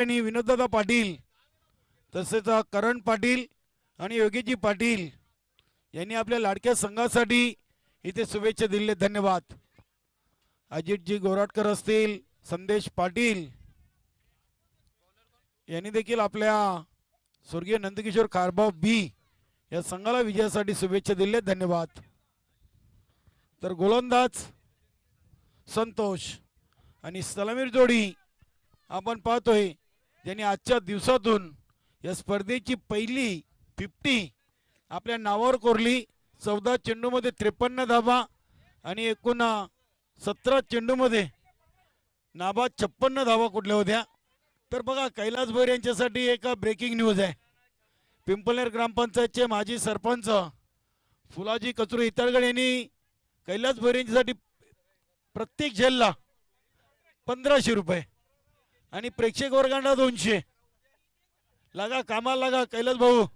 आणि विनोददादा पाटील तसेच करण पाटील आणि योगीजी पाटील यांनी आपल्या लाडक्या संघासाठी इथे शुभेच्छा दिले. धन्यवाद. अजितजी गोराटकर असतील, संदेश पाटील यांनी देखील आपल्या स्वर्गीय नंदकिशोर कारभाव बी या संघाला विजयासाठी शुभेच्छा दिल्या. धन्यवाद. तर गोलंदाज संतोष आणि सलामीर जोडी आपण पाहतोय ज्यांनी आजच्या दिवसातून या स्पर्धेची पहिली 50 आपल्या नावावर कोरली. 14 चेंडूमध्ये 53 धावा आणि एकूण 17 चेंडूमध्ये नाबाद 56 धावा कुठल्या होत्या. तर बघा कैलास भैर यांच्यासाठी एक ब्रेकिंग न्यूज आहे. पिंपळनेर ग्रामपंचायतचे माजी सरपंच फुलाजी कचरू इतळगड यांनी कैलास भैर यांच्यासाठी प्रत्येक झेलला 1500 रुपये आणि प्रेक्षक वर्गांना 200. लागा कामाला लागा कैलास भाऊ.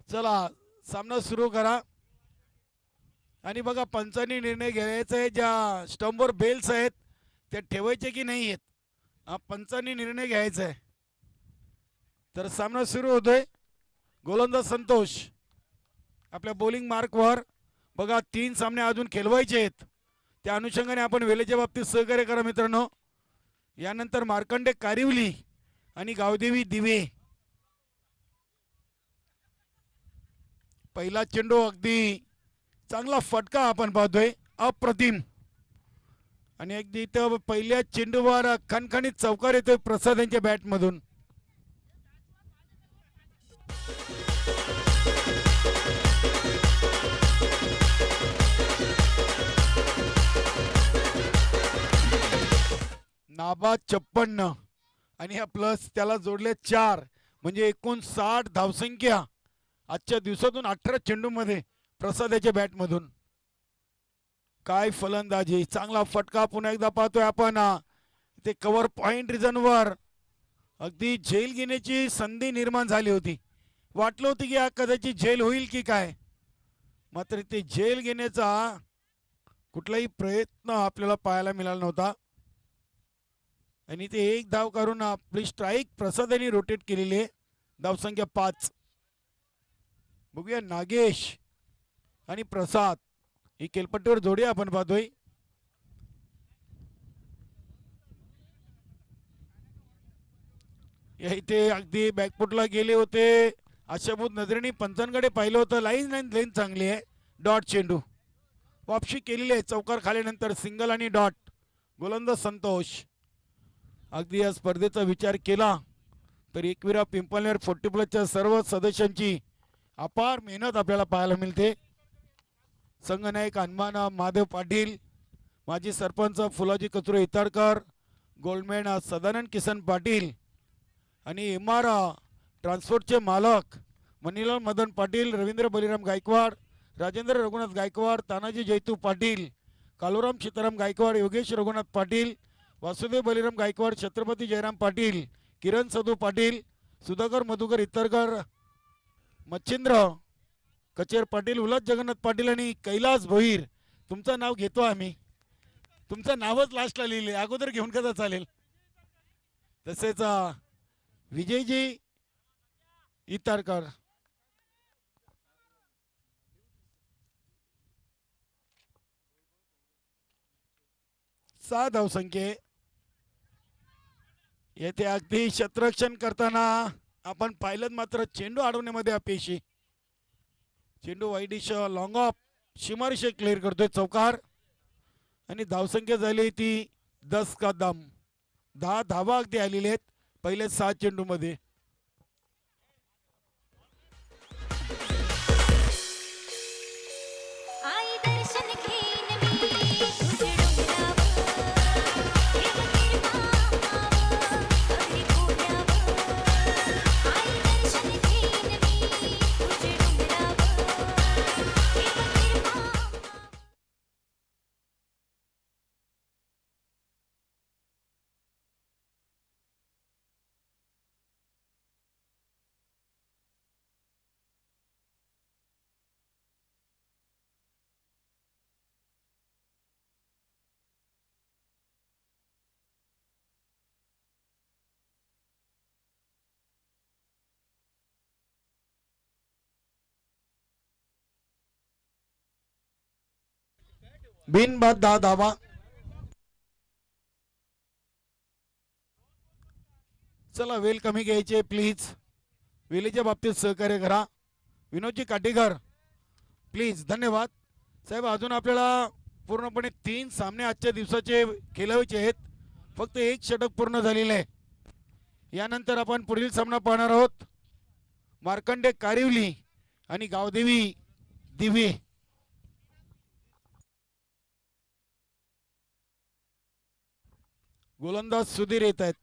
चला सामना सुरू करा. आणि बघा पंचांनी निर्णय घ्यायचा आहे. ज्या स्टंपवर बेल्स आहेत त्या ठेवायचे की नाही आहेत हा पंचांनी निर्णय घ्यायचा आहे. तर सामना सुरू होतोय. गोलंदाज संतोष आपल्या बॉलिंग मार्कवर. बघा 3 सामने अजून खेळवायचे आहेत. त्या अनुषंगाने आपण वेळेच्या बाबतीत सहकार्य करा मित्रांनो. यानंतर मार्कंडे कारिवली आणि गावदेवी दिवे. पहिला चेंडू अगदी चांगला फटका आपण पाहतोय अप्रतिम. आणि अगदी इथं पहिल्या चेंडूवर खणखणीत चौकार येतोय प्रसाद यांच्या बॅटमधून. नाबाद 56 आणि हा प्लस त्याला जोडले 4 म्हणजे एकूण 60 धावसंख्या आजच्या दिवसातून 18 चेंडूमध्ये प्रसादाच्या बॅटमधून. काय फलंदाजी. चांगला फटका पुन्हा एकदा पाहतोय आपण. ते कव्हर पॉइंट रिजनवर अगदी झेल घेण्याची संधी निर्माण झाली होती. वाटलं होतं की कदाचित झेल होईल की काय, मात्र ते झेल घेण्याचा कुठलाही प्रयत्न आपल्याला पाहायला मिळाला नव्हता. आणि ते एक धाव करून आपली स्ट्राईक प्रसाद यांनी रोटेट केलेली आहे. धावसंख्या 5. बघूया नागेश आणि प्रसाद ही केलपट्टीवर जोडी आपण पाहतोय. या इथे अगदी बॅकफुटला गेले होते. आशाभूत नजरेने पंचांकडे पाहिलं होतं. लाईन चांगली आहे. डॉट चेंडू वापशी केलेली आहे. चौकार खाल्यानंतर सिंगल आणि डॉट. गोलंदाज संतोष. अगदी या स्पर्धेचा विचार केला तर एकविरा पिंपळनेर 40+ सर्व सदस्यांची अपार मेहनत आपल्याला पाहायला मिळते. संघनायक हनुमान महादेव पाटील, माजी सरपंच फुलाजी कचरू इताडकर, गोल्डमॅन सदानंद किसन पाटील आणि MR ट्रान्सपोर्टचे मालक मनीलाल मदन पाटील, रवींद्र बलिराम गायकवाड, राजेंद्र रघुनाथ गायकवाड, तानाजी जैतू पाटील, कालूराम सीताराम गायकवाड, योगेश रघुनाथ पाटील, वासुदेव बलिराम गायकवाड, छत्रपती जयराम पाटील, किरण सदू पाटील, सुधाकर मधुकर इतरकर, मच्छिंद्र कचेर पाटील, उल्हास जगन्नाथ पाटील आणि कैलास भोईर. तुमचं नाव घेतो आम्ही. तुमचं नावच लास्टला लिहिले, अगोदर घेऊन कसा चालेल. तसेच विजयजी इतारकर. सात धावसंख्ये. येथे अगदी क्षेत्ररक्षण करताना आपण पाहिलं मात्र चेंडू अडवण्यामध्ये अपयशी. चेंडू वाईडिश लॉंग ऑफ सीमारेषा क्लिअर करतोय चौकार. आणि धावसंख्या झाली ती 10 कदम. 10 धावा अगदी आलेले आहेत पहिल्या 7 चेंडूमध्ये. बिनबाद 10 धावा. चला वेल कमी घ्यायचे प्लीज. वेलीच्या बाबतीत सहकार्य करा. विनोदजी काटेकर प्लीज. धन्यवाद साहेब. अजून आपल्याला पूर्णपणे 3 सामने आजच्या दिवसाचे खेळायचे आहेत. फक्त 1 षटक पूर्ण झालेले आहे. यानंतर आपण पुढील सामना पाहणार आहोत. मार्कंडे कारिवली आणि गावदेवी दिवे. गोलंदाज सुधीर येत आहेत.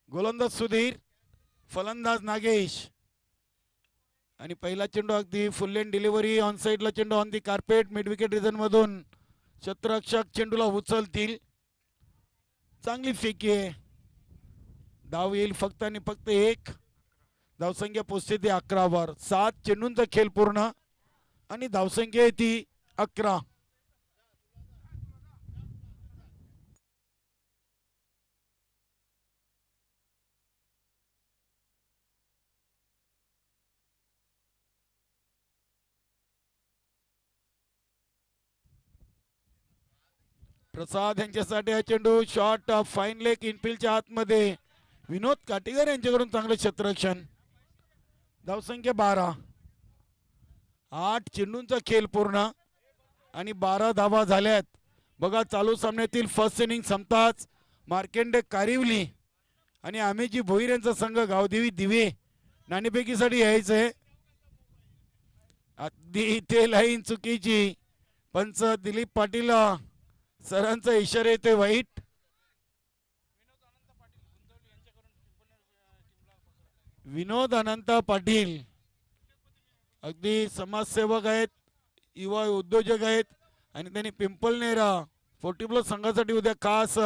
गोलंदाज सुधीर, फलंदाज नागेश. आणि पहिला चेंडू अगदी फुल लेन डिलिव्हरी. ऑन साईडला चेंडू on the carpet. Mid wicket reason मधून क्षेत्ररक्षक चेंडूला उचलतील. चांगली फेकी आहे. धाव येईल फक्त आणि फक्त 1. धावसंख्या पोचते ती 11 वर. 7 चेंडूंचा खेळ पूर्ण आणि धावसंख्या आहे ती 11. प्रसाद यांच्यासाठी हा चेंडू शॉट फाईन लेग इनफिल्डच्या आतमध्ये. विनोद काटेकर यांच्याकडून चांगलं क्षेत्ररक्षण. धावसंख्या 12. 8 चेंडूंचा खेळ पूर्ण आणि 12 धावा झाल्यात. बघा चालू सामन्यातील फर्स्ट इनिंग संपताच मार्कंडे कारिवली आणि आमेजी भोईर यांचा संघ गावदेवी दिवे नाणेफेकीसाठी यायचंय. अगदी इथे लाईन चुकीची. पंच दिलीप पाटील सरांचा इशारा येतोय वाईट. विनोद अनंत पाटील अगदी समाजसेवक आहेत, युवा उद्योजक आहेत आणि त्यांनी पिंपलनेरा 40+ संघासाठी उद्या खास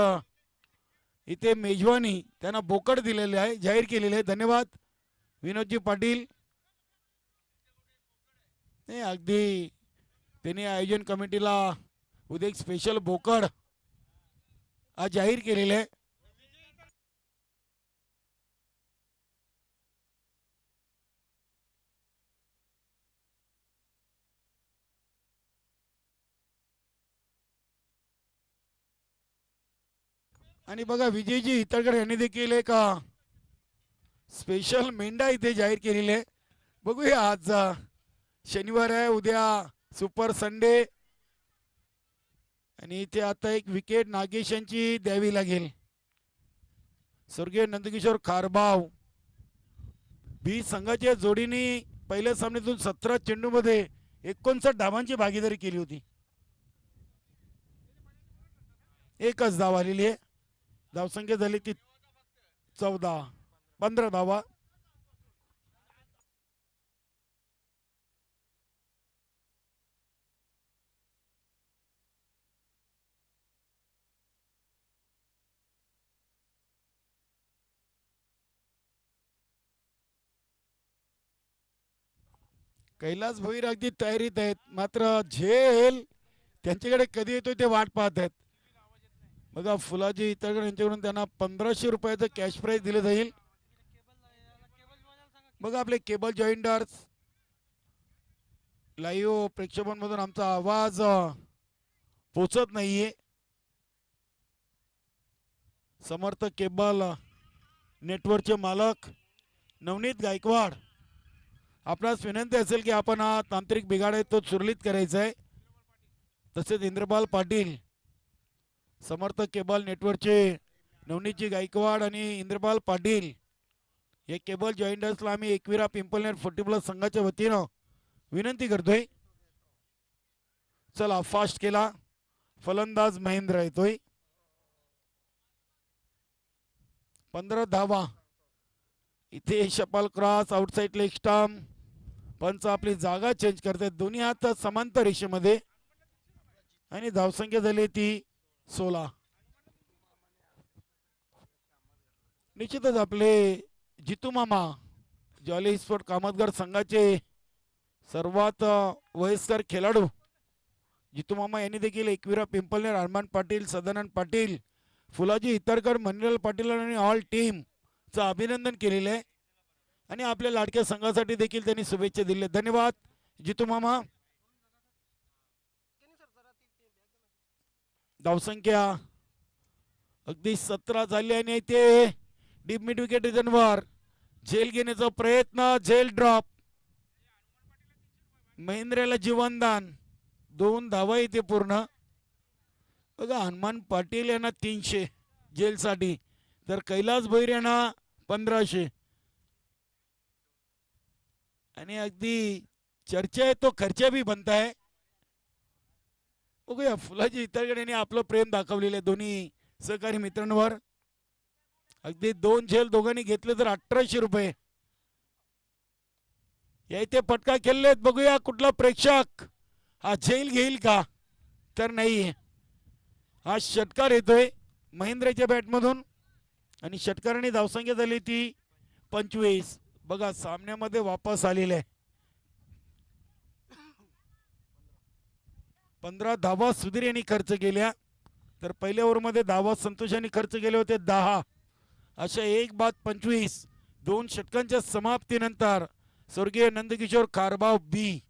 इथे मेजवानी त्यांना बोकड दिलेले आहे, जाहीर केलेले आहे. धन्यवाद विनोदजी पाटील. नाही अगदी त्यांनी आयोजन कमिटीला उद्या एक स्पेशल बोकड आज जाहीर केलेले आहे. आणि बघा विजयजी इतळकर यांनी देखील एक स्पेशल मेंढा इथे जाहीर केलेली आहे. बघूया आज शनिवार आहे, उद्या सुपर संडे आणि इथे आता एक विकेट नागेश यांची द्यावी लागेल. स्वर्गीय नंदकिशोर खारबाव बी संघाच्या जोडीने पहिल्या सामन्यातून 17 चेंडूमध्ये 59 धावांची भागीदारी केली होती. एकच धाव आलेली आहे. धावसंख्या झाली ती 14. 15 धावा. कैलास भोईर अगदी तयारीत आहेत, मात्र झेल त्यांच्याकडे कधी येतोय ते वाट पाहत आहेत. बघा फुलाजी इतळकर यांच्याकडून त्यांना 1500 रुपयाचं कॅश प्राइज दिलं जाईल. बघा आपले केबल जॉईंटर्स लाईव्ह प्रेक्षकांमधून आमचा आवाज पोचत नाहीये. समर्थ केबल नेटवर्कचे मालक नवनीत गायकवाड, आपणास विनंती असेल की आपण हा तांत्रिक बिघाड आहे तो सुरळीत करायचा आहे. तसेच इंद्रपाल पाटील समर्थ केबल नेटवर्कचे नवनीतजी गायकवाड आणि इंद्रपाल पाटील हे केबल जॉईंटर्सला आम्ही एकविरा पिंपलनेर 40+ संघाच्या वतीनं विनंती करतोय. चला फास्ट केला. फलंदाज महेंद्र येतोय. 15 धावा. इथे शपाल क्रॉस आउटसाइड लेग स्टंप. पंच आपली जागा चेंज करतात. दोन्ही हात समांतर रेषेमध्ये आणि धावसंख्या झाली ती 16. निश्चितच आपले जितू मामा जॉली स्पोर्ट कामतगार संघाचे सर्वात वयस्कर खेळाडू जितू मामा यांनी देखील एकविरा पिंपलनेर, अरमान पाटील, सदानंद पाटील फुलाजी इतरकर, मनिलाल पाटील आणि ऑल टीमचं अभिनंदन केलेलं आहे आणि आपल्या लाडक्या संघासाठी देखील त्यांनी शुभेच्छा दिल्या. धन्यवाद जितू मामा. धावसंख्या अगदी 17 झाली आणि ते डीप मिड विकेट रिजनवर झेल घेण्याचा प्रयत्न, झेल ड्रॉप. महेंद्रला जीवनदान, 2 धावा इथे पूर्ण. बघा हनुमान पाटील यांना 300 जेलसाठी, तर कैलास भैर यांना 1500. आणि अगदी चर्चा आहे तो खर्च भी बनता है. बघूया फुलाजी इतरकडे यांनी आपलं प्रेम दाखवलेलं आहे दोन्ही सहकारी मित्रांवर. अगदी 2 झेल दोघांनी घेतले तर 1800 रुपये. या इथे पटका खेळलेत. बघूया कुठला प्रेक्षक हा झेल घेईल का, तर नाही. हा षटकार येतोय महेंद्रच्या बॅटमधून आणि षटकाराने धावसंख्या झाली ती 25. बघा सामन्यामध्ये वापस आलेले आहे. 15 धावा सुधीर यांनी खर्च केल्या, तर पहिल्या ओव्हरमध्ये धावा संतोष यांनी खर्च केले होते 10. अशा 1-25 2 षटकांच्या समाप्तीनंतर स्वर्गीय नंदकिशोर खारबाव बी.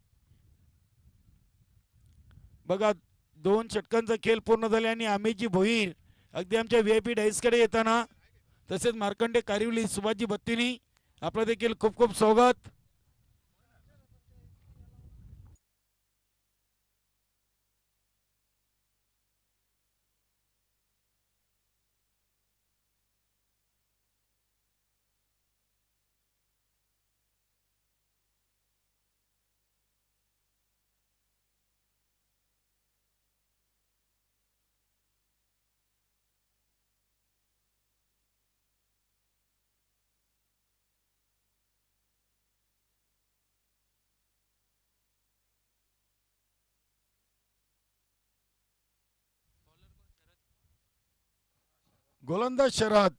बघा 2 षटकांचा खेळ पूर्ण झाला आणि अमितजी भोईर अगदी आमच्या VIP डाईसकडे येताना, तसेच मार्कंडे कारिवली, सुभाषजी बत्तीनी आपलं देखील खूप खूप स्वागत. गोलंदाज शरद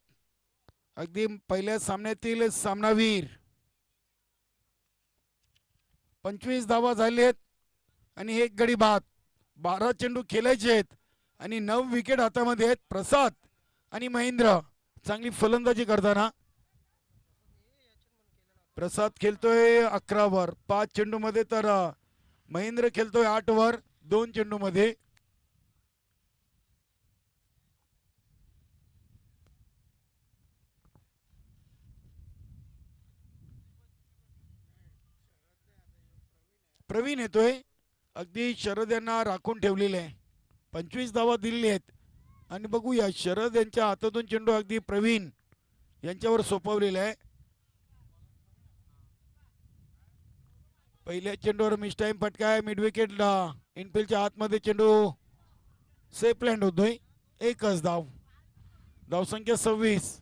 अगदी पहिल्या सामन्यातील सामनावीर. 25 धावा झालेत आणि 1 गडी बाद. 12 चेंडू खेळायचे आहेत आणि 9 विकेट हातामध्ये आहेत. प्रसाद आणि महेंद्र चांगली फलंदाजी करताना. प्रसाद खेळतोय 11 वर 5 चेंडू मध्ये, तर महेंद्र खेळतोय 8 वर 2 चेंडू मध्ये. प्रवीण येतोय. अगदी शरद यांना राखून ठेवलेले आहे. 25 धावा दिलेली आहेत आणि बघूया शरद यांच्या हातातून चेंडू अगदी प्रवीण यांच्यावर सोपवलेला आहे. पहिल्या चेंडूवर मिस टाइम फटका आहे. मिड विकेटला इनफिल्डच्या आतमध्ये चेंडू सेफ लँड होतोय. 1च धाव. धावसंख्या 26.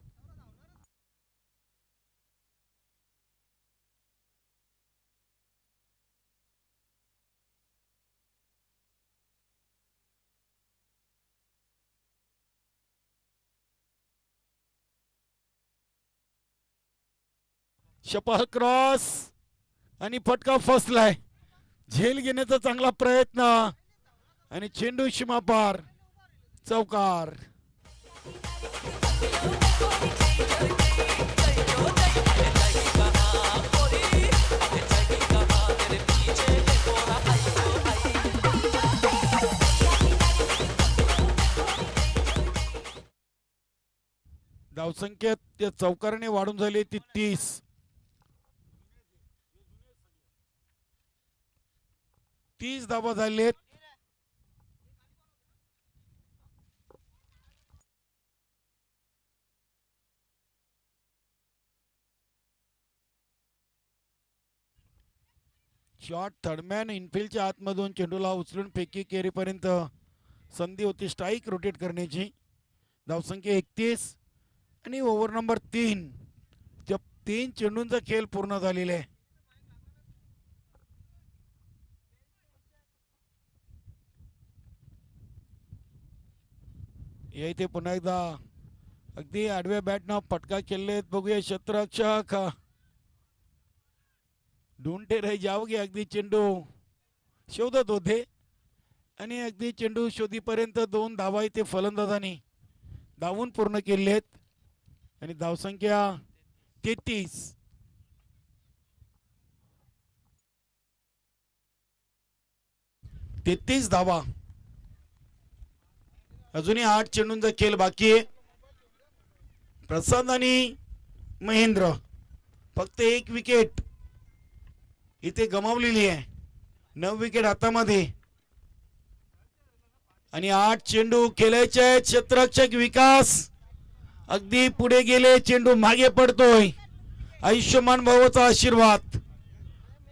शपाल क्रॉस आणि फटका फसलाय. झेल घेण्याचा चांगला प्रयत्न आणि चेंडू सीमापार. चौकार. धावसंख्या त्या चौकाराने वाढून झाली ती 30. 30 धावा झालेत. शॉट थर्डमॅन इनफिल्डच्या आतमधून चेंडूला उचलून फेकी केरीपर्यंत संधी होती स्ट्राईक रोटेट करण्याची. धावसंख्या 31 आणि ओव्हर नंबर 3. 3 चेंडूंचा खेळ पूर्ण झालेला आहे. या इथे पुन्हा एकदा अगदी आडव्या बॅटनं फटका खेळलेत. बघूया क्षेत्ररक्षक ढूंढते रही जाओगे. अगदी चेंडू शोधत होते आणि अगदी चेंडू शोधीपर्यंत 2 धावा इथे फलंदाजांनी धावून पूर्ण केले आहेत आणि धावसंख्या 33. 33 धावा. अजूनही 8 चेंडूंचा खेळ बाकी आहे. प्रसाद आणि महेंद्र फक्त 1 विकेट इथे गमावलेली आहे. 9 विकेट हातामध्ये आणि 8 चेंडू खेळायचे. क्षेत्ररक्षक विकास अगदी पुढे गेले, चेंडू मागे पडतोय. आयुष्यमान भाऊचा आशीर्वाद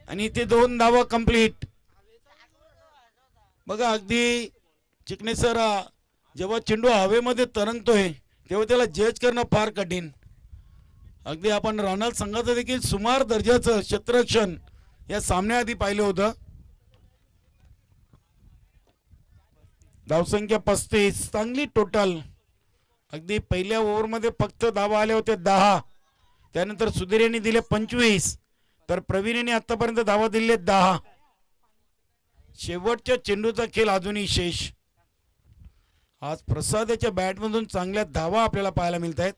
आणि इथे 2 धावा कंप्लीट. बघा अगदी चिकणे सर जेव्हा चेंडू हवेमध्ये तरंगतोय तेव्हा त्याला जज करणं फार कठीण. अगदी आपण राणाल संघाचं देखील सुमार दर्जाचं क्षेत्ररक्षण या सामन्याआधी पाहिलं होतं. धावसंख्या 35. चांगली टोटल. अगदी पहिल्या ओव्हरमध्ये फक्त धावा आल्या होत्या 10. त्यानंतर सुधीर यांनी दिले 25, तर प्रवीण यांनी आतापर्यंत धावा दिले 10. शेवटच्या चेंडूचा खेळ अजूनही शेष. आज प्रसादाच्या बॅटमधून चांगल्या धावा आपल्याला पाहायला मिळत आहेत.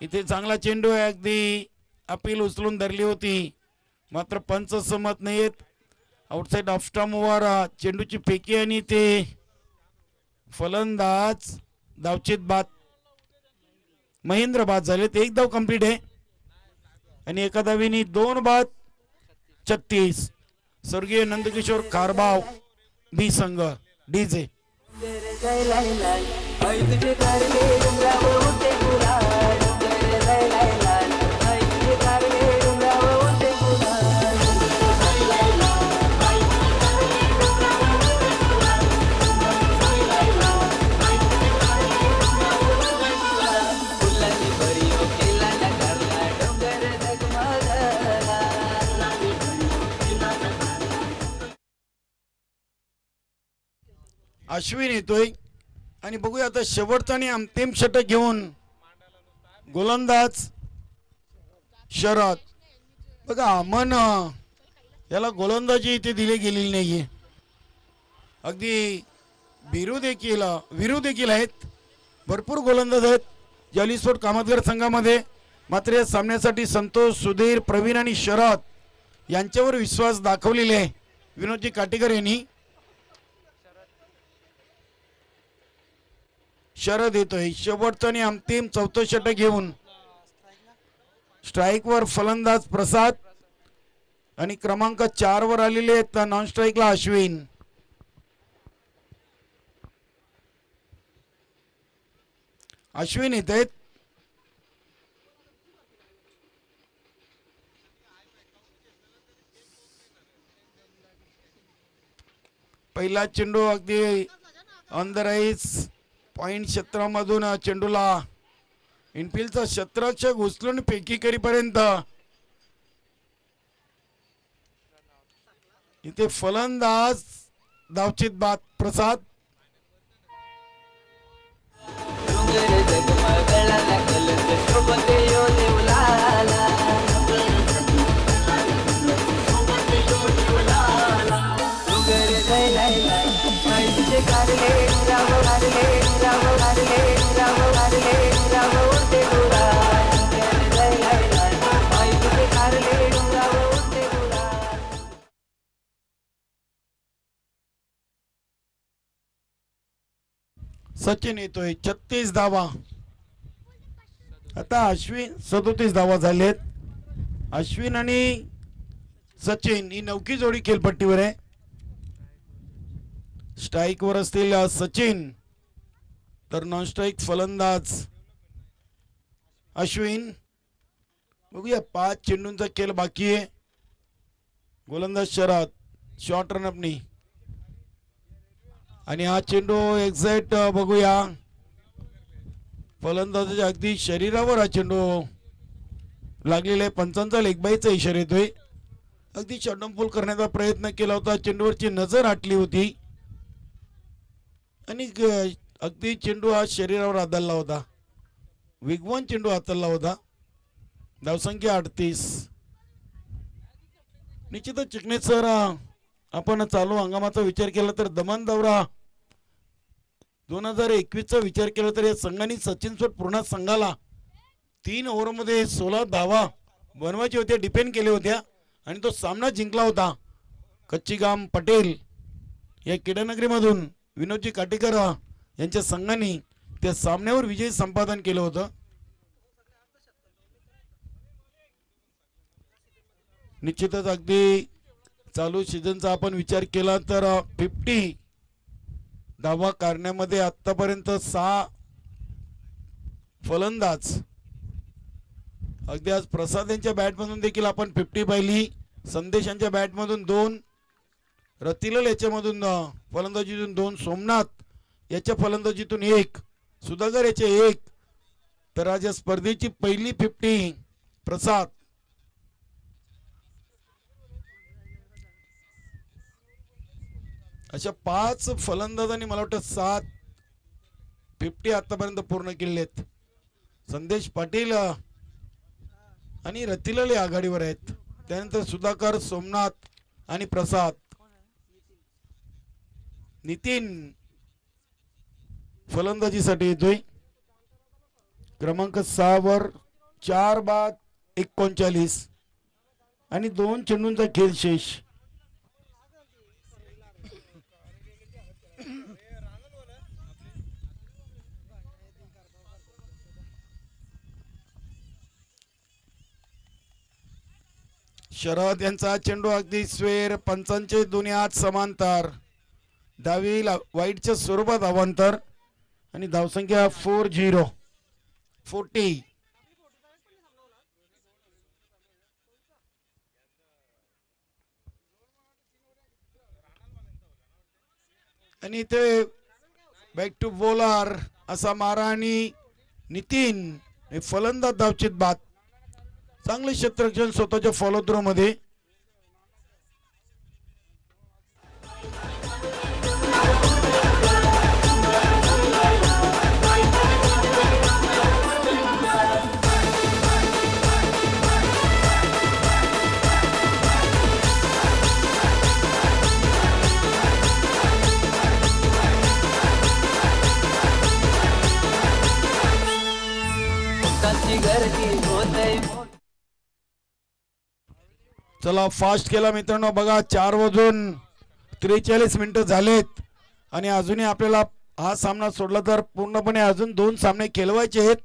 इथे चांगला चेंडू आहे. अगदी अपील उचलून धरली होती, मात्र पंच सहमत नाहीत. आउटसाइड ऑफ स्टंपवर चेंडूची फेकी आणि ते फलंदाज धावचीत बाद. महेंद्र बाद झाले. 1 धाव कंप्लीट आहे आणि एका धावीने 2 बाद. 36. स्वर्गीय नंदकिशोर कारभाव बी संघ डीजे. अश्विन येतोय आणि बघूया आता शेवटचा आणि अंतिम षटक घेऊन गोलंदाज शरद. बघा अमन याला गोलंदाजी इथे दिली गेलेली नाहीये. अगदी वीरू देखील आहेत. भरपूर गोलंदाज आहेत जालीस्फोट कामतगर संघामध्ये. मात्र या सामन्यासाठी संतोष, सुधीर, प्रवीण आणि शरद यांच्यावर विश्वास दाखवलेले आहे विनोदजी काटेकर यांनी. शरद येतोय शेवटचं आणि अंतिम 4थं षटक घेऊन. स्ट्राईकवर फलंदाज प्रसाद आणि क्रमांक 4 वर आलेले आहेत नॉन स्ट्राईकला अश्विन. अश्विन येत आहेत. पहिला चेंडू अगदी ऑन द राईस पॉइंट क्षेत्रामधून चेंडूला इनफिल्डचा क्षेत्ररक्षक उचलून फेकी करीपर्यंत इथे फलंदाज धावचीत बाद प्रसाद. सचिन येतोय 36 धावा. आता अश्विन 37 धावा झालेत. अश्विन आणि सचिन ही 9की जोडी खेळपट्टीवर आहे. स्ट्राईक वर असतील सचिन, तर नॉन स्ट्राईक फलंदाज अश्विन. बघूया 5 चेंडूंचा खेळ बाकी आहे. गोलंदाज शरद शॉर्ट रनअपनी आणि हा चेंडू एक्झॅक्ट बघूया फलंदाजाच्या अगदी शरीरावर हा चेंडू लागलेला आहे. पंचांचा लेगबाईचा इशारा येतोय. अगदी षटंफूल करण्याचा प्रयत्न केला होता, चेंडूवरची नजर हटली होती आणि अगदी चेंडू हा शरीरावर आदळला होता. वेगवान चेंडू हाताळला होता. धावसंख्या 38. निश्चितच चिकणे सर आपण चालू हंगामाचा विचार केला तर दमन दौरा 2021चा विचार केला तर या संघाने सचिन सोड पूर्ण संघाला 3 ओव्हरमध्ये 16 धावा बनवायचे होते, डिपेंड केले होत्या आणि तो सामना जिंकला होता. कच्चीगाम पटेल या किडानगरीमधून विनोदजी काटेकर यांच्या संघाने त्या सामन्यावर विजय संपादन केलं होतं. निश्चितच अगदी चालू सीझनचा आपण विचार केला तर 50 धावा करण्यामध्ये आतापर्यंत 6 फलंदाज, अगदी आज प्रसाद यांच्या बॅटमधून देखील आपण 50 पाहिली, संदेश यांच्या बॅटमधून 2, रतिलाल याच्यामधून फलंदाजीतून 2, सोमनाथ याच्या फलंदाजीतून 1, सुधाकर याचे 1, तर आज या स्पर्धेची पहिली 50 प्रसाद. अशा 5 फलंदाजांनी मला वाटतं 7 50 आतापर्यंत पूर्ण केले आहेत. संदेश पाटील आणि रतिलाल आघाडीवर आहेत, त्यानंतर सुधाकर, सोमनाथ आणि प्रसाद. नितीन फलंदाजीसाठी येतोय क्रमांक 6 वर. 4 बाद 39 आणि 2 चेंडूंचा खेळ शेष. शरद यांचा चेंडू अगदी स्वेर, पंचांचे दोन्ही हात समांतर, डावी वाईटच्या स्वरूपात अवांतर आणि धावसंख्या 40. आणि इथे बॅक टू बॉलर असा मारा आणि नितीन हे फलंदाज धावचित बाद. चांगले क्षेत्ररक्षण स्वतःच्या फॉलो थ्रो मध्ये. चला फास्ट केला मित्रांनो. बघा 4 वाजून 43 मिनिटं झालेत आणि अजूनही आपल्याला हा सामना सोडला तर पूर्णपणे अजून 2 सामने खेळवायचे आहेत.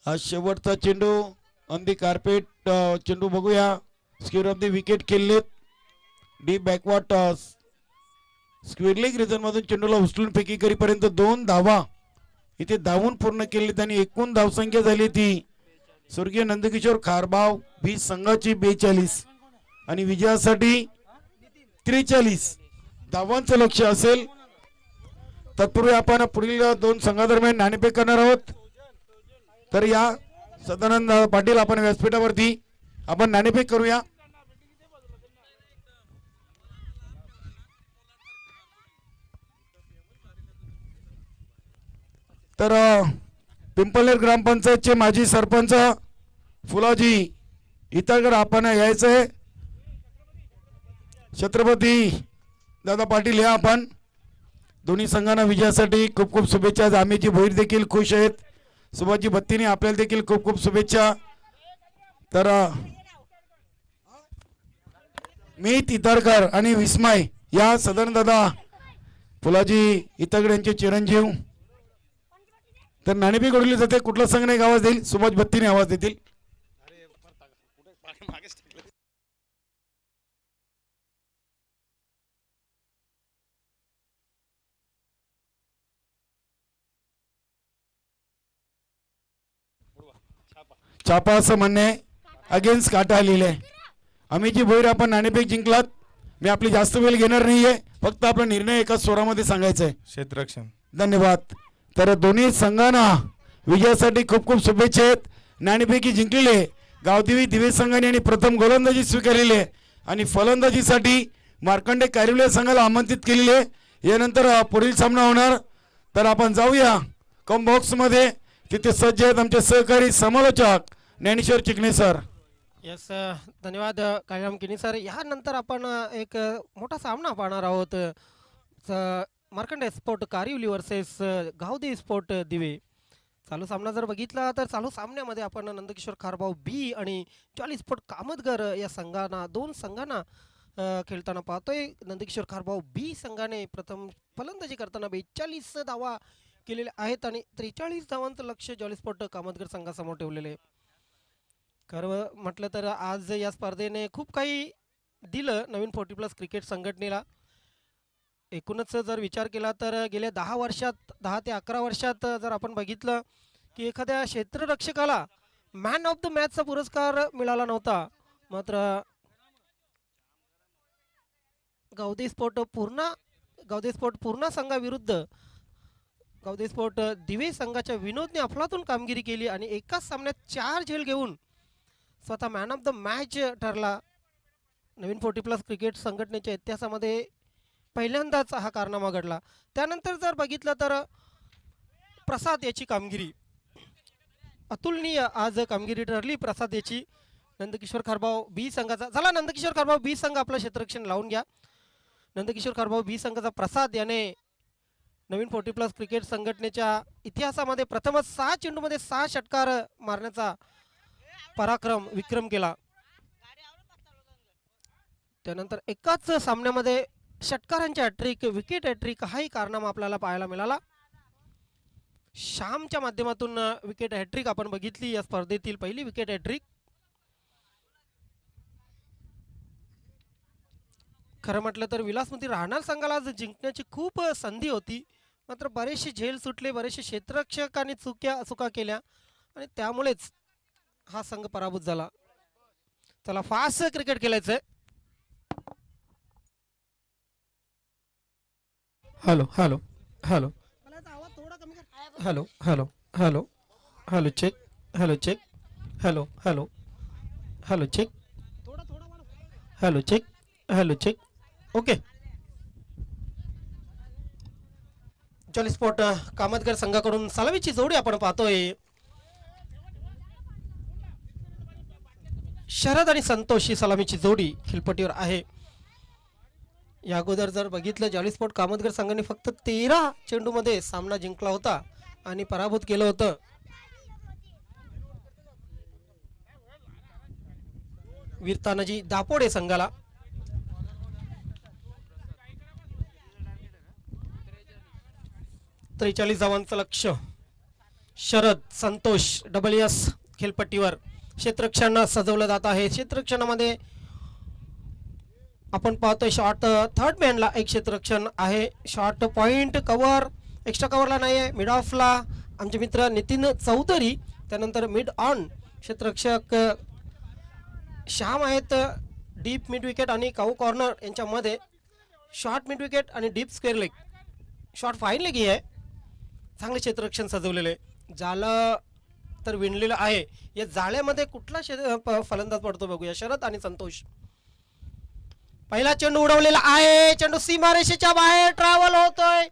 हा शेवटचा चेंडू ऑन दी कार्पेट चेंडू बघूया. स्क्वेअर ऑफ दी विकेट खेळलेत. The backward square leg region मधून चेंडूला उचलून फेकी करीपर्यंत 2 धावा इथे धावून पूर्ण केलेत आणि एकूण धावसंख्या झाली ती स्वर्गीय नंदकिशोर खारबाव 20 संघाची 42 आणि विजयासाठी 43 धावांचं लक्ष असेल. तत्पूर्वी आपण पुढील 2 संघादरम्यान नाणेफेक करणार आहोत. तर या सदानंद पाटील आपण व्यासपीठावरती आपण नाणेफेक करूया. तर पिंपळनेर ग्रामपंचायतचे माजी सरपंच फुलाजी इताळकर आपण यायचंय. छत्रपती दादा पाटील या आपण. दोन्ही संघांना विजयासाठी खूप खूप शुभेच्छा. आम्हीची भोईर देखील खुश आहेत. सुभाषजी बत्तीने आपल्याला देखील खूप खूप शुभेच्छा. तर मी इताळकर आणि विस्मय या सदन दादा फुलाजी इताळकर यांचे चिरंजीव. तर नाणेफेक उडवली जाते. कुठला संघ नाही आवाज देईल? सुभाष बत्तीने आवाज देतील. छापा असं म्हणणे अगेन्स्ट काटा लिहिले. आम्हीची भोईर आपण नाणेफेक जिंकलात. मी आपली जास्त वेळ घेणार नाहीये. फक्त आपला निर्णय एका स्वरामध्ये सांगायचा आहे. क्षेत्ररक्षण. धन्यवाद. तर दोन्ही संघांना विजयासाठी खूप खूप शुभेच्छा आहेत. नाणेफेकी जिंकलेले गावदेवी दिवे संघाने आणि प्रथम गोलंदाजी स्वीकारलेली आहे आणि फलंदाजीसाठी मार्कंडे कारिवले संघाला आमंत्रित केलेले आहे. यानंतर पुढील सामना होणार. तर आपण जाऊया कम बॉक्स मध्ये. तिथे सज्ज आहेत आमचे सहकारी समालोचक ज्ञानेश्वर चिकणे सर. यस धन्यवाद काळीराम किनी सर. यानंतर आपण एक मोठा सामना पाहणार आहोत. मार्कंडे स्पोर्ट कारिवली वर्सेस गावदे स्पोर्ट दिवे. चालू सामना जर बघितला तर चालू सामन्यामध्ये आपण नंदकिशोर खारभाऊ बी आणि जॉली स्पोर्ट कामतगर या संघांना दोन संघांना खेळताना पाहतोय. नंदकिशोर खारभाऊ बी संघाने प्रथम फलंदाजी करताना 42 धावा केलेले आहेत आणि 43 धावांचं लक्ष जॉली स्पोर्ट कामतगर संघासमोर ठेवलेले आहे. खरं म्हटलं तर आज या स्पर्धेने खूप काही दिलं नवीन 40+ क्रिकेट संघटनेला. एकूणच जर विचार केला तर गेल्या 10 वर्षात 10 ते 11 वर्षात जर आपण बघितलं की एखाद्या क्षेत्ररक्षकाला मॅन ऑफ द मॅचचा पुरस्कार मिळाला नव्हता. मात्र गावदे स्पोर्ट पूर्णा संघाविरुद्ध गावदे स्पोर्ट दिवे संघाच्या विनोदने अफलातून कामगिरी केली आणि एकाच सामन्यात 4 झेल घेऊन स्वतः मॅन ऑफ द मॅच ठरला. नवीन 40+ क्रिकेट संघटनेच्या इतिहासामध्ये पहिल्यांदाच हा कारनामा घडला. त्यानंतर जर बघितलं तर प्रसाद याची कामगिरी अतुलनीय आज कामगिरी ठरली प्रसाद याची. नंदकिशोर खारभाऊ बी संघाचा झाला. नंदकिशोर खारभाऊ बी संघ आपलं क्षेत्ररक्षण लावून घ्या. नंदकिशोर खारभाऊ बी संघाचा प्रसाद याने नवीन 40+ क्रिकेट संघटनेच्या इतिहासामध्ये प्रथमच 6 चेंडूमध्ये 6 षटकार मारण्याचा विक्रम केला. त्यानंतर एकाच सामन्यामध्ये षटकारांची हॅट्रिक विकेट हॅट्रिक हाही कारनामा आपल्याला पाहायला मिळाला. श्यामच्या माध्यमातून विकेट हॅट्रिक आपण बघितली या स्पर्धेतील पहिली विकेट हॅट्रिक. खरं म्हटलं तर विलासमती राहणार संघाला आज जिंकण्याची खूप संधी होती. मात्र बरेचसे झेल सुटले, बरेचसे क्षेत्ररक्षकांनी चुका केल्या आणि त्यामुळेच हा संघ पराभूत झाला. चला फास्ट क्रिकेट खेळायचंय. Hello hello hello hello hello hello hello check hello check hello hello hello check hello check hello check okay. Jolly sport कामतगर संघाकडून सलामीची जोडी आपण पाहतोय. शरद आणि संतोष ही सलामीची जोडी खिलपट्टीवर आहे. या अगोदर जर बघितलं जॉली स्पोर्ट कामतगर संघाने फक्त 13 चेंडूमध्ये सामना जिंकला होता आणि पराभूत केलं होतं. वीरतानाजी दापोडे संघाला. त्रेचाळीस धावांचं लक्ष. शरद संतोष डबल खेळपट्टीवर क्षेत्ररक्षण सजवलं जात आहे. क्षेत्ररक्षणामध्ये आपण पाहतोय शॉर्ट थर्ड मॅनला एक क्षेत्ररक्षण आहे. शॉर्ट पॉइंट कव्हर एक्स्ट्रा कव्हरला नाही आहे. मिड ऑफला आमचे मित्र नितीन चौधरी. त्यानंतर मिड ऑन क्षेत्ररक्षक श्याम आहेत. डीप मिड विकेट आणि काऊ कॉर्नर यांच्यामध्ये शॉर्ट मिड विकेट आणि deep square leg short fine leg आहे. चांगले क्षेत्ररक्षण सजवलेले. जाळं तर विणलेलं आहे. या जाळ्यामध्ये कुठला फलंदाज पडतो बघूया. शरद आणि संतोष. पहिला चेंडू उडवलेला आहे. चेंडू सीमारेषेच्या बाहेर ट्रॅव्हल होतोय.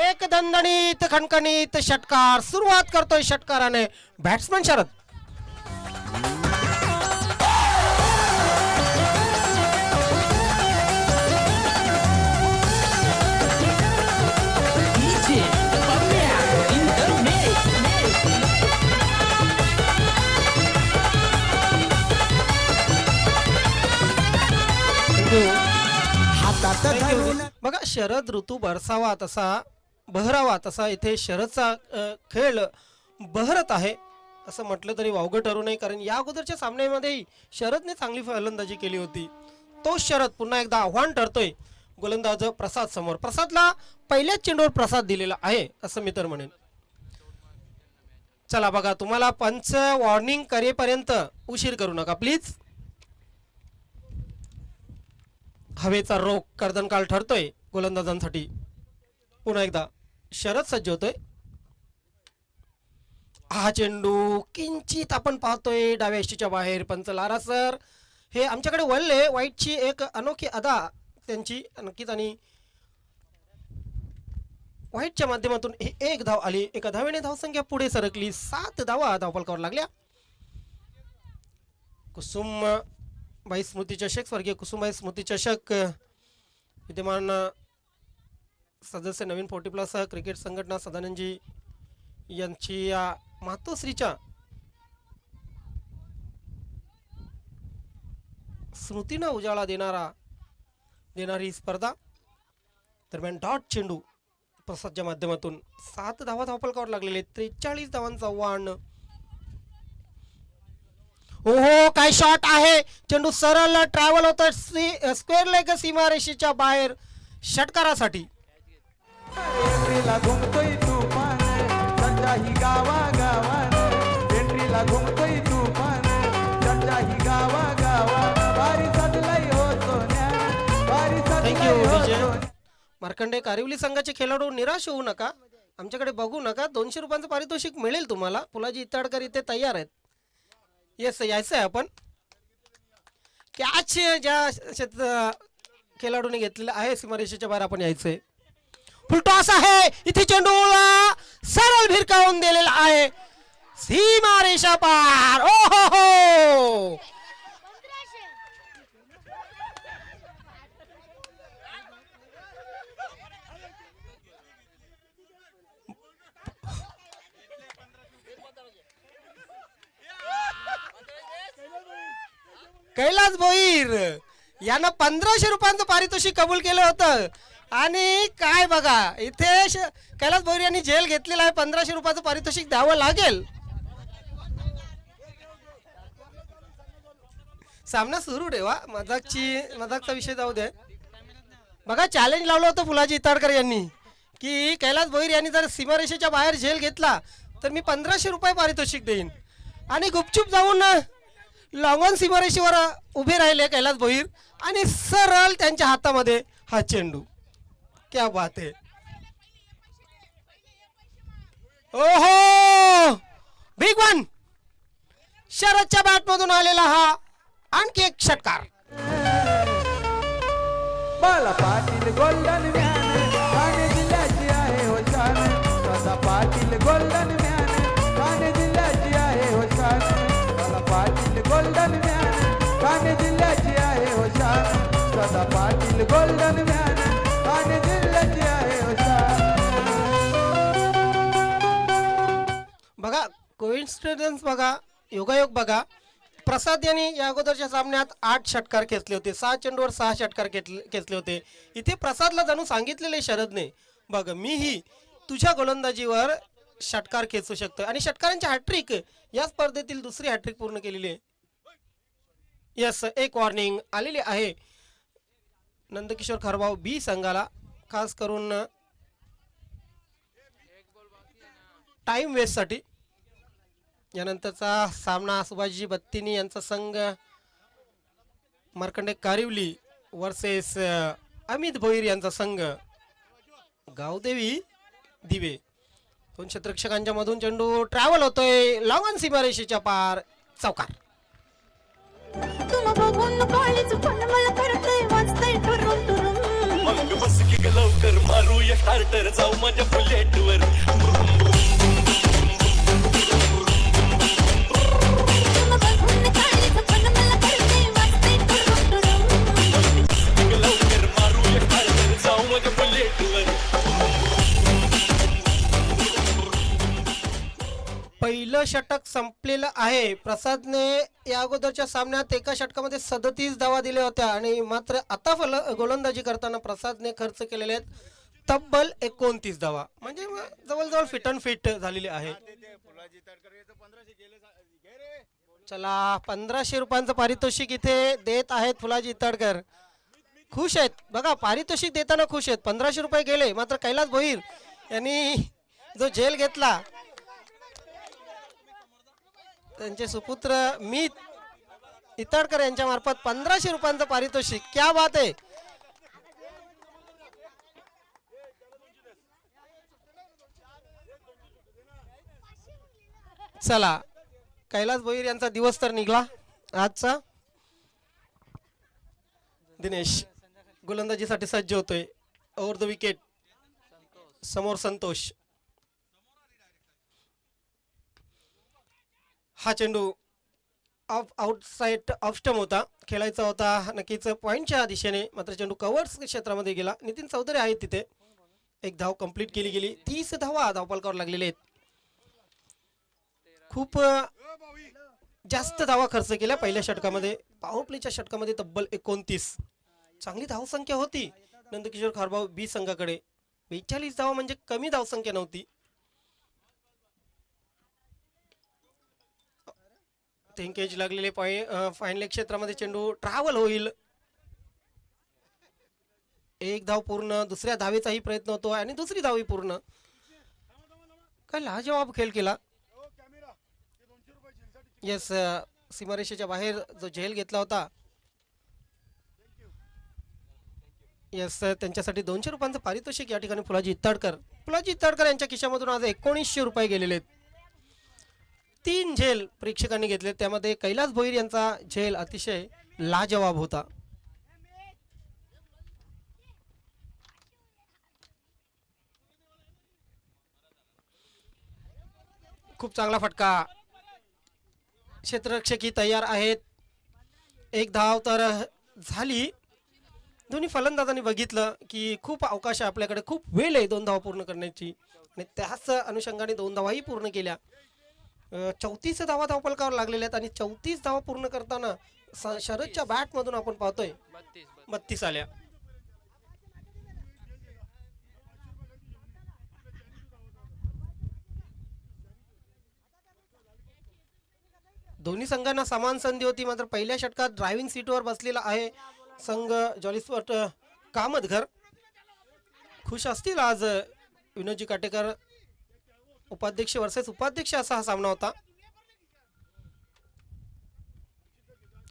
एक दणदणीत खणखणीत षटकार सुरुवात करतोय षटकाराने बॅट्समन शरद. बघा शरद ऋतू बरसावा तसा बहरावा तसा इथे शरदचा खेळ बहरत आहे असं म्हटलं तरी वावगं ठरू नये. कारण या अगोदरच्या सामन्यामध्येही शरदने चांगली फलंदाजी केली होती. तो शरद पुन्हा एकदा आव्हान ठरतोय गोलंदाज प्रसाद समोर. प्रसादला पहिल्याच चेंडूवर प्रसाद दिलेला आहे असं मी तर म्हणेन. चला बघा तुम्हाला पंच वॉर्निंग करेपर्यंत उशीर करू नका प्लीज. हवेचा रोख कर्दनकाळ ठरतोय गोलंदाजांसाठी. पुन्हा एकदा शरद सज्ज होतोय. हा चेंडू किंचित आपण पाहतोय डाव्या यष्टीच्या बाहेर. पंच लारा सर हे आमच्याकडे वळले. वाईटची एक अनोखी अदा त्यांची नक्कीच आणि वाईटच्या माध्यमातून एक धाव आली. एका धावेने धावसंख्या पुढे सरकली. 7 धावा धावफलकावर लागल्या. कुसुमबाई स्मृती चषक स्वर्गीय कुसुमबाई स्मृती चषक विद्यमान सदस्य नवीन 40+ क्रिकेट संघटना सदानंदजी यांची या मातोश्रीच्या स्मृतीनं उजाळा देणारी स्पर्धा दरम्यान डॉट चेंडू प्रसादच्या माध्यमातून 7 धावा धावफलकावर लागलेले 43 धावांचं आव्हान. ओहो काय शॉट आहे. चेंडू सरळ ट्रॅव्हल होत स्क्वेअर लेग सीमारेषेच्या बाहेर षटकारासाठी. एंट्रीला घुमतोय तुफान चर्चा ही गावागावान एंट्रीला घुमतोय तुफान चर्चा ही गावागावान बारी सजलय हो सोन्या बारी थँक्यू सजलय हो विजय. सोन्या. मार्कंडे कारिवली संघाचे खेळाडू निराश होऊ नका. आमच्याकडे बघू नका. 200 रुपयांचं पारितोषिक मिळेल तुम्हाला. फुलाजी इताडकर इथे तयार आहेत. येस यायचं आहे आपण. कॅच ज्या खेळाडूने घेतलेला आहे सीमारेषेच्या बाहेर आपण यायचंय. फुलटॉस आहे इथे चेंडूला सरळ भिरकावून दिलेला आहे सीमारेषा पार. ओ हो हो कैलास भोईर यांना 1500 रुपयांचं पारितोषिक कबूल केलं होतं आणि काय बघा इथे कैलास भोईर यांनी जेल घेतलेला आहे. 1500 रुपयाचं पारितोषिक द्यावं लागेल. सामना सुरू ठेवा. मजाकचा विषय जाऊ दे. बघा चॅलेंज लावलं होतं फुलाजी इताडकर यांनी की कैलास भोईर यांनी जर सीमारेषेच्या बाहेर जेल घेतला तर मी 1500 रुपये पारितोषिक देईन. आणि गुपचूप जाऊन लॉंगॉन सीमारेषेवर उभे राहिले कैलास भोईर आणि सरळ त्यांच्या हातामध्ये हा चेंडू. क्या बात आहे. ओहो बिग वन. शरदच्या बॅटमधून आलेला हा आणखी एक षटकार. बाला पाटील गोल्डन मॅन ठाणे जिल्ह्याची आहे हो शान दादा पाटील गोल्डन मॅन ठाणे जिल्ह्याची आहे हो शान बाला पाटील गोल्डन मॅन ठाणे जिल्ह्याची आहे हो शान दादा पाटील गोल्डन मॅन ठाणे जिल्ह्याची आहे हो शान. बघा कोइन्सिडन्स बघा योगायोग बघा. प्रसाद यांनी या अगोदरच्या सामन्यात 8 षटकार खेचले होते. 6 चेंडूवर 6 षटकार खेचले होते. इथे प्रसादला जाणून सांगितलेले शरदने बघ मीही तुझ्या गोलंदाजीवर षटकार खेचू शकतो आणि षटकारांची हॅट्रिक या स्पर्धेतील दुसरी हॅट्रिक पूर्ण केलेली आहे. यस एक वॉर्निंग आलेली आहे नंदकिशोर खरभाऊ बी संघाला खास करून टाइम वेस्टसाठी. यानंतरचा सामना सुभाषजी बत्तीनी यांचा संघ मार्कंडे कारिवली वर्सेस अमित भोईर यांचा संघ गावदेवी दिवे. 2 क्षेत्ररक्षकांच्या मधून चेंडू ट्रॅव्हल होतोय लॉंगॉन सीमारेषेच्या पार. चौकार. तुला बघून कॉलेज पण मला करतोय वाचतोय ठरून ठरून मग बस की ग लवकर मारूया स्टार्टर जाऊ माझ्या बुलेटवर. तुला बघून कॉलेज पण मला करतोय वाचतोय ठरून ठरून ग लवकर मारूया स्टार्टर जाऊ माझ्या बुलेटवर. पहिलं षटक संपलेलं आहे. प्रसादने या अगोदरच्या सामन्यात एका षटकामध्ये 37 धावा दिल्या होत्या आणि मात्र आता गोलंदाजी करताना प्रसादने खर्च केलेले आहेत तब्बल 29 धावा. म्हणजे जवळजवळ फिट अँड फिट झालेली आहे. चला 1500 रुपयांचं पारितोषिक इथे देत आहेत फुलाजी इताडकर. खुश आहेत बघा. पारितोषिक देताना खुश आहेत. 1500 रुपये गेले. मात्र कैलास भोईर यांनी जो जेल घेतला त्यांचे सुपुत्र मीत इताडकर यांच्या मार्फत 1500 रुपयांचं पारितोषिक. क्या बात आहे. चला कैलास भोईर यांचा दिवस तर निघला आजचा. दिनेश गोलंदाजीसाठी सज्ज होतोय. ओव्हर द विकेट समोर संतोष. हा चेंडू आउटसाइड ऑफ स्टंप होता. खेळायचा होता नक्कीच पॉईंटच्या दिशेने. मात्र चेंडू कव्हर्स क्षेत्रामध्ये गेला. नितीन चौधरी आहेत तिथे. एक धाव कंप्लीट केली गेली. 30 धावा धावफलकावर लागलेले आहेत. खूप जास्त धावा खर्च केल्या पहिल्या षटकामध्ये. पॉवर प्लेच्या षटकामध्ये तब्बल 29. चांगली धावसंख्या होती नंदकिशोर खारभाऊ बी संघाकडे. 42 धावा म्हणजे कमी धावसंख्या नव्हती. थेंकेज लागलेले फायनल क्षेत्रामध्ये चेंडू ट्रॅव्हल होईल. एक धाव पूर्ण. दुसऱ्या धावेचाही प्रयत्न होतो आणि दुसरी धावही पूर्ण. काय लाजवाब खेळ केला. येस, सीमारेषेच्या बाहेर जो झेल घेतला होता. येस, त्यांच्यासाठी 200 रुपयांचं पारितोषिक या ठिकाणी फुलाजी इत्ताडकर यांच्या खिशामधून आज 1900 रुपये गेलेले आहेत. 3 झेल प्रेक्षकांनी घेतले. त्यामध्ये कैलास भोईर यांचा झेल अतिशय लाजवाब होता. खूप चांगला फटका. क्षेत्ररक्षकही तयार आहेत. एक धाव तर झाली. दोन्ही फलंदाजांनी बघितलं की खूप अवकाश आहे आपल्याकडे, खूप वेळ आहे 2 धावा पूर्ण करण्याची आणि त्याच अनुषंगाने 2 धावाही पूर्ण केल्या. 34 धावा धावफलकावर लागलेल्या आहेत आणि 34 धावा पूर्ण करताना शरदच्या बॅट मधून आपण पाहतोय 32 आल्या. दोन्ही संघांना समान संधी होती. मात्र पहिल्या षटकात ड्रायव्हिंग सीटवर बसलेला आहे संघ जॉली स्पोर्ट कामतघर. खुश असतील आज विनोदजी काटेकर. उपाध्यक्ष वर्सेस उपाध्यक्ष असा हा सामना होता.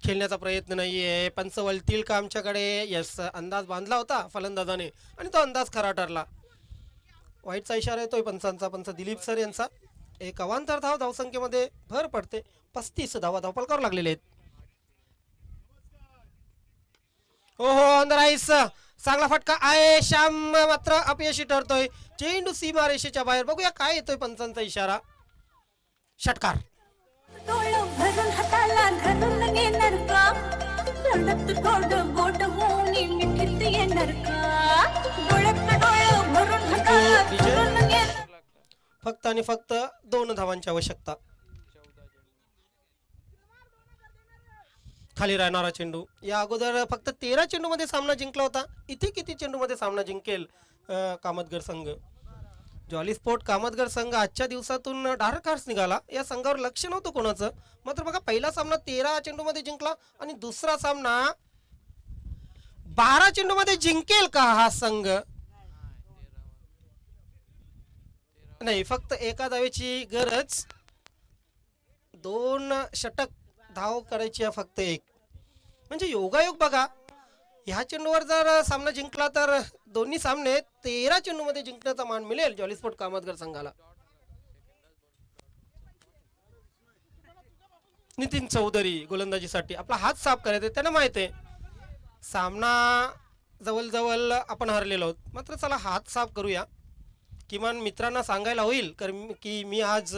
खेळण्याचा प्रयत्न नाहीये. पंच वळतील का आमच्याकडे. यस, अंदाज बांधला होता फलंदाजाने आणि तो अंदाज खरा ठरला. वाईटचा इशारा येतोय पंचांचा. पंच दिलीप सर यांचा. एक अवांतर धाव धावसंख्येमध्ये भर पडते. 35 धावा धावफलकावर लागलेले आहेत. हो ऑन द राईस. चांगला फटका आहे. श्याम मात्र अपयशी ठरतोय. चेंडू सीमा रेषेच्या बाहेर. बघूया काय येतोय पंचांचा इशारा. षटकार. डोळं भरून हाताला धरून घेणार का रडत थोडं गोड होऊन मिठीत येणार का डोळ्यात डोळं भरून हाताला धरून घेणार. फक्त आणि फक्त 2 धावांची आवश्यकता. खाली राहणारा चेंडू. या अगोदर फक्त 13 चेंडू मध्ये सामना जिंकला होता. इथे किती चेंडू मध्ये सामना जिंकेल कामतगर संघ. जॉली स्पोर्ट कामतगर संघ आजच्या दिवसातून डार्क हॉर्स निघाला. या संघावर लक्ष नव्हतं कोणाचं. मात्र बघा पहिला सामना 13 चेंडू मध्ये जिंकला आणि दुसरा सामना 12 चेंडू मध्ये जिंकेल का हा संघ. नाही, फक्त एका धावेची गरज. 2 षटक धाव करायची आहे फक्त एक. म्हणजे योगायोग बघा. ह्या चेंडूवर जर सामना जिंकला तर दोन्ही सामने 13 चेंडू मध्ये जिंकण्याचा मान मिळेल जॉली स्पोर्ट कामतगर संघाला. नितीन चौधरी गोलंदाजीसाठी. आपला हात साफ करायचा. त्यांना माहित आहे सामना जवळ आपण हरलेलो आहोत. मात्र चला हात साफ करूया. किमान मित्रांना सांगायला होईल की मी आज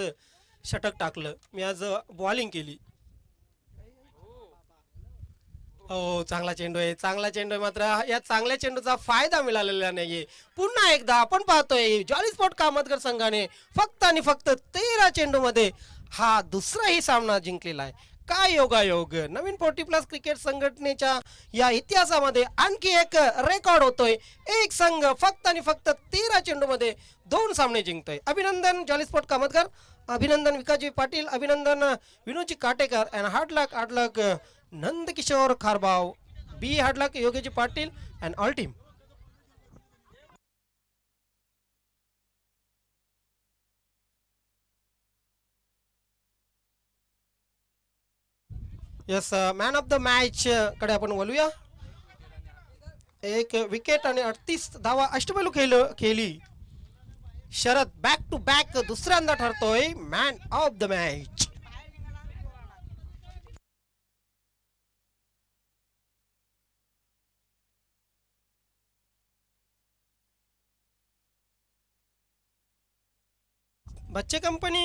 षटक टाकलं, मी आज बॉलिंग केली. हो, चांगला चेंडू आहे. मात्र या चांगल्या चेंडूचा फायदा मिळालेला नाहीये. पुन्हा एकदा आपण पाहतोय जॉली स्पोर्ट कामतगर संघाने फक्त आणि फक्त 13 चेंडू मध्ये हा दुसराही सामना जिंकलेला आहे. काय योगायोग. नवीन 40+ क्रिकेट संघटनेच्या या इतिहासामध्ये आणखी एक रेकॉर्ड होतोय. एक संघ फक्त आणि फक्त 13 चेंडू मध्ये 2 सामने जिंकतोय. अभिनंदन जॉली स्पोर्ट कामतगर. अभिनंदन विकासजी पाटील. अभिनंदन Vinodji Katekar. And hard luck Nandkishor खारभाऊ. Be hard luck Yogeji Patil and all team. Yes, man of the match कडे आपण बोलूया. 1 विकेट आणि 38 धावा अष्टपैलू खेळली. शरद बॅक टू बॅक दुसऱ्यांदा ठरतोय मॅन ऑफ द मॅच. बच्चे कंपनी